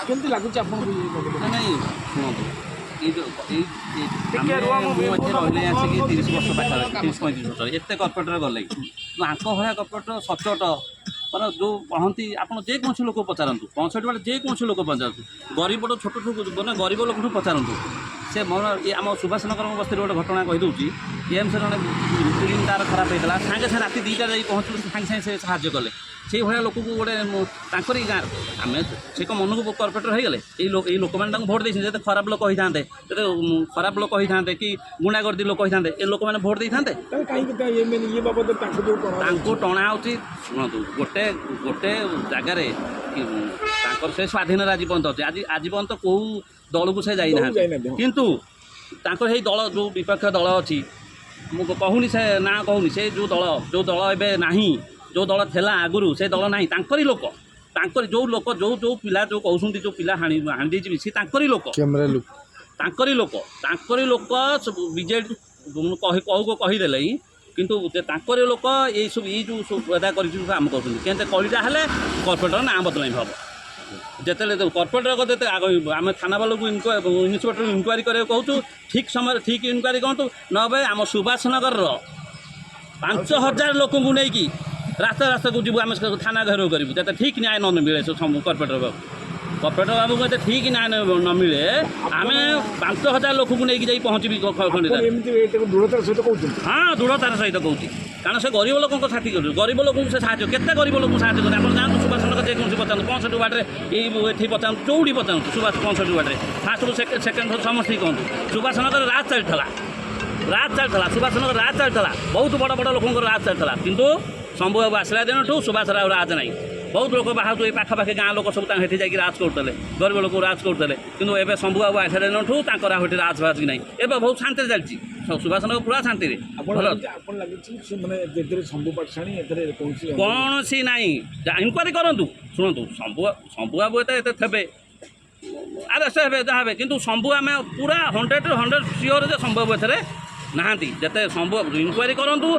କେମିତି ଲାଗୁଛି ଆପଣଙ୍କୁ? ନାଇଁ ଶୁଣନ୍ତୁ ମୁଁ ଏଠି ରହିଲେ ଆସିକି 30 ବର୍ଷ ପାଖାପାଖି 30-35 ବର୍ଷ ଏତେ କର୍ପୋରେଟର ଗଲେ ଆଙ୍କ ଭଳିଆ କର୍ପୋରେଟର ସଚୋଟ ମାନେ ଯେଉଁ କହନ୍ତି ଆପଣ ଯେକୌଣସି ଲୋକ ପଚାରନ୍ତୁ 65 ବେଳେ ଯେକୌଣସି ଲୋକ ପଚାରନ୍ତୁ ଗରିବଠୁ ଛୋଟଠୁ ମାନେ ଗରିବ ଲୋକଠୁ ପଚାରନ୍ତୁ ସେ ମୋର ଆମ ସୁଭାଷ ନଗର ବସ୍ତିରେ ଗୋଟେ ଘଟଣା କହିଦେଉଛି ଏମ୍ସରେ ଜଣେ ଇଞ୍ଜିନ୍ ତାର ଖରାପ ହେଇଥିଲା ସାଙ୍ଗେ ସାଙ୍ଗେ ରାତି 2ଟାରେ ଯାଇ ପହଞ୍ଚିଲୁ ସାଙ୍ଗେ ସାଙ୍ଗେ ସେ ସାହାଯ୍ୟ କଲେ ସେଇଭଳିଆ ଲୋକକୁ ଗୋଟେ ତାଙ୍କରି ଗାଁରେ ଆମେ ସେ କ'ଣ ମନକୁ କର୍ପୋରେଟର ହେଇଗଲେ ଏଇ ଲୋକମାନେ ତାଙ୍କୁ ଭୋଟ୍ ଦେଇଛନ୍ତି ଯେତେ ଖରାପ ଲୋକ ହେଇଥାନ୍ତେ ଯେତେ ଖରାପ ଲୋକ ହେଇଥାନ୍ତେ କି ଗୁଣାଗର୍ଦ୍ଦି ଲୋକ ହେଇଥାନ୍ତେ ଏ ଲୋକମାନେ ଭୋଟ୍ ଦେଇଥାନ୍ତେ ତାଙ୍କୁ ଟଣା ହେଉଛି ଶୁଣନ୍ତୁ ଗୋଟେ ଜାଗାରେ ତାଙ୍କର ସେ ସ୍ୱାଧୀନରେ ଆଜି ପର୍ଯ୍ୟନ୍ତ ଅଛି ଆଜି ପର୍ଯ୍ୟନ୍ତ କେଉଁ ଦଳକୁ ସେ ଯାଇନାହାନ୍ତି କିନ୍ତୁ ତାଙ୍କର ସେଇ ଦଳ ଯେଉଁ ବିପକ୍ଷ ଦଳ ଅଛି ମୁଁ କହୁନି ସେ ନାଁ କହୁନି ସେ ଯେଉଁ ଦଳ ଏବେ ନାହିଁ ଯେଉଁ ଦଳ ଥିଲା ଆଗରୁ ସେ ଦଳ ନାହିଁ ତାଙ୍କରି ଲୋକ ତାଙ୍କରି ଯେଉଁ ଲୋକ ଯେଉଁ ପିଲା ଯେଉଁ କହୁଛନ୍ତି ଯେଉଁ ପିଲା ହାଣି ଦେଇଯିବି ସେ ତାଙ୍କରି ଲୋକ ତାଙ୍କରି ଲୋକ ବିଜେଡ଼ି କହିଦେଲେ ହିଁ କିନ୍ତୁ ତାଙ୍କରି ଲୋକ ଏଇସବୁ ଯେଉଁ ଅଦା କରିଛୁ କାମ କରୁଛନ୍ତି କେମିତି କଳିଟା ହେଲେ କର୍ପୋରେଟର ନାଁ ବଦଳାଇ ହେବ ଯେତେବେଳେ କର୍ପୋରେଟର ଯେତେ ଆମେ ଥାନା ବାଲାକୁ ଇନ୍ସପେକ୍ଟର ଇନକ୍ୱାରି କରିବାକୁ କହୁଛୁ ଠିକ୍ ସମୟରେ ଠିକ୍ ଇନକ୍ୱାରି କରନ୍ତୁ ନବେ ଆମ ସୁଭାଷ ନଗରର 5000 ଲୋକଙ୍କୁ ନେଇକି ରାସ୍ତାକୁ ଯିବୁ ଆମେ ଥାନା ଘେରାଉ କରିବୁ ଯେତେ ଠିକ୍ ନ୍ୟାୟ ନ ମିଳେ କର୍ପୋରେଟର ବାବୁଙ୍କୁ ଏତେ ଠିକ୍ ନ୍ୟାୟ ନ ମିଳେ ଆମେ 5000 ଲୋକଙ୍କୁ ନେଇକି ଯାଇ ପହଞ୍ଚିବି ହଁ ଦୃଢ଼ତାର ସହିତ କହୁଛି କାରଣ ସେ ଗରିବ ଲୋକଙ୍କ ସାଥୀ କରୁଛି ଗରିବ ଲୋକଙ୍କୁ ସେ ସାହାଯ୍ୟ କେତେ ଗରିବ ଲୋକଙ୍କୁ ସାହାଯ୍ୟ କରେ ଆପଣ ଯାଆନ୍ତୁ ସୁଭାଷ ନଗର ଯେକୌଣସି ପଚାରନ୍ତୁ 65 ୱାର୍ଡ଼ରେ ଏଠି ପଚାରନ୍ତୁ ଯେଉଁଠି ପଚାରନ୍ତୁ ସୁଭାଷ 65 ୱାର୍ଡ଼ରେ ଫାଷ୍ଟରୁ ସେକେଣ୍ଡ ସମସ୍ତେ କୁହନ୍ତୁ ସୁଭାଷ ନଗରରେ ରାଜ ଚାଲିଥିଲା ସୁଭାଷ ନଗର ରାଜ ଚାଲିଥିଲା ବହୁତ ବଡ଼ ବଡ଼ ଲୋକଙ୍କର ରାଜ ଚାଲିଥିଲା କିନ୍ତୁ ଶମ୍ଭୁ ବାବୁ ଆସିଲା ଦିନଠୁ ସୁଭାଷର ଆଉ ରାଜ ନାହିଁ ବହୁତ ଲୋକ ବାହାରୁ ଏଇ ପାଖାପାଖି ଗାଁ ଲୋକ ସବୁ ତାଙ୍କ ସେଠି ଯାଇକି ରାଜ କରୁଥିଲେ ଗରିବ ଲୋକ ରାଜ କରୁଥିଲେ କିନ୍ତୁ ଏବେ ଶମ୍ଭୁ ବାବୁ ଆସିଲା ଦିନଠୁ ତାଙ୍କର ଆଉ ସେଠି ରାଜ କି ନାହିଁ ଏବେ ବହୁତ ଶାନ୍ତିରେ ଚାଲିଛି ସୁଭାଷ ନଗର ପୁରା ଶାନ୍ତିରେ କୌଣସି ନାହିଁ ଇନକ୍ୱାରି କରନ୍ତୁ ଶୁଣନ୍ତୁ ଶମ୍ଭୁ ବାବୁ ଏତେ ଥେବେ ଆରେଷ୍ଟ ହେବେ ଯାହା ହେବେ କିନ୍ତୁ ଶମ୍ଭୁ ଆମେ ପୁରା 100% ସିଓର ଯେ ଶମ୍ଭୁ ବାବୁ ଏଥିରେ ନାହାନ୍ତି ଯେତେ ଶମ୍ଭୁ ଇନକ୍ୱାରି କରନ୍ତୁ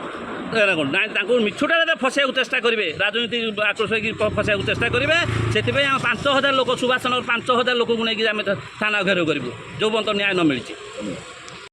ନାଇଁ ତାଙ୍କୁ ମିଛୁଟା ଯେତେ ଫସାଇବାକୁ ଚେଷ୍ଟା କରିବେ ରାଜନୀତି ଆକ୍ରୋଶ ହେଇକି ଫସାଇବାକୁ ଚେଷ୍ଟା କରିବେ ସେଥିପାଇଁ ଆମେ 5000 ଲୋକ ସୁଭାଷ ନଗର 5000 ଲୋକଙ୍କୁ ନେଇକି ଆମେ ଥାନା ଘେରାଉ କରିବୁ ଯେଉଁ ପର୍ଯ୍ୟନ୍ତ ନ୍ୟାୟ ନ ମିଳିଛି।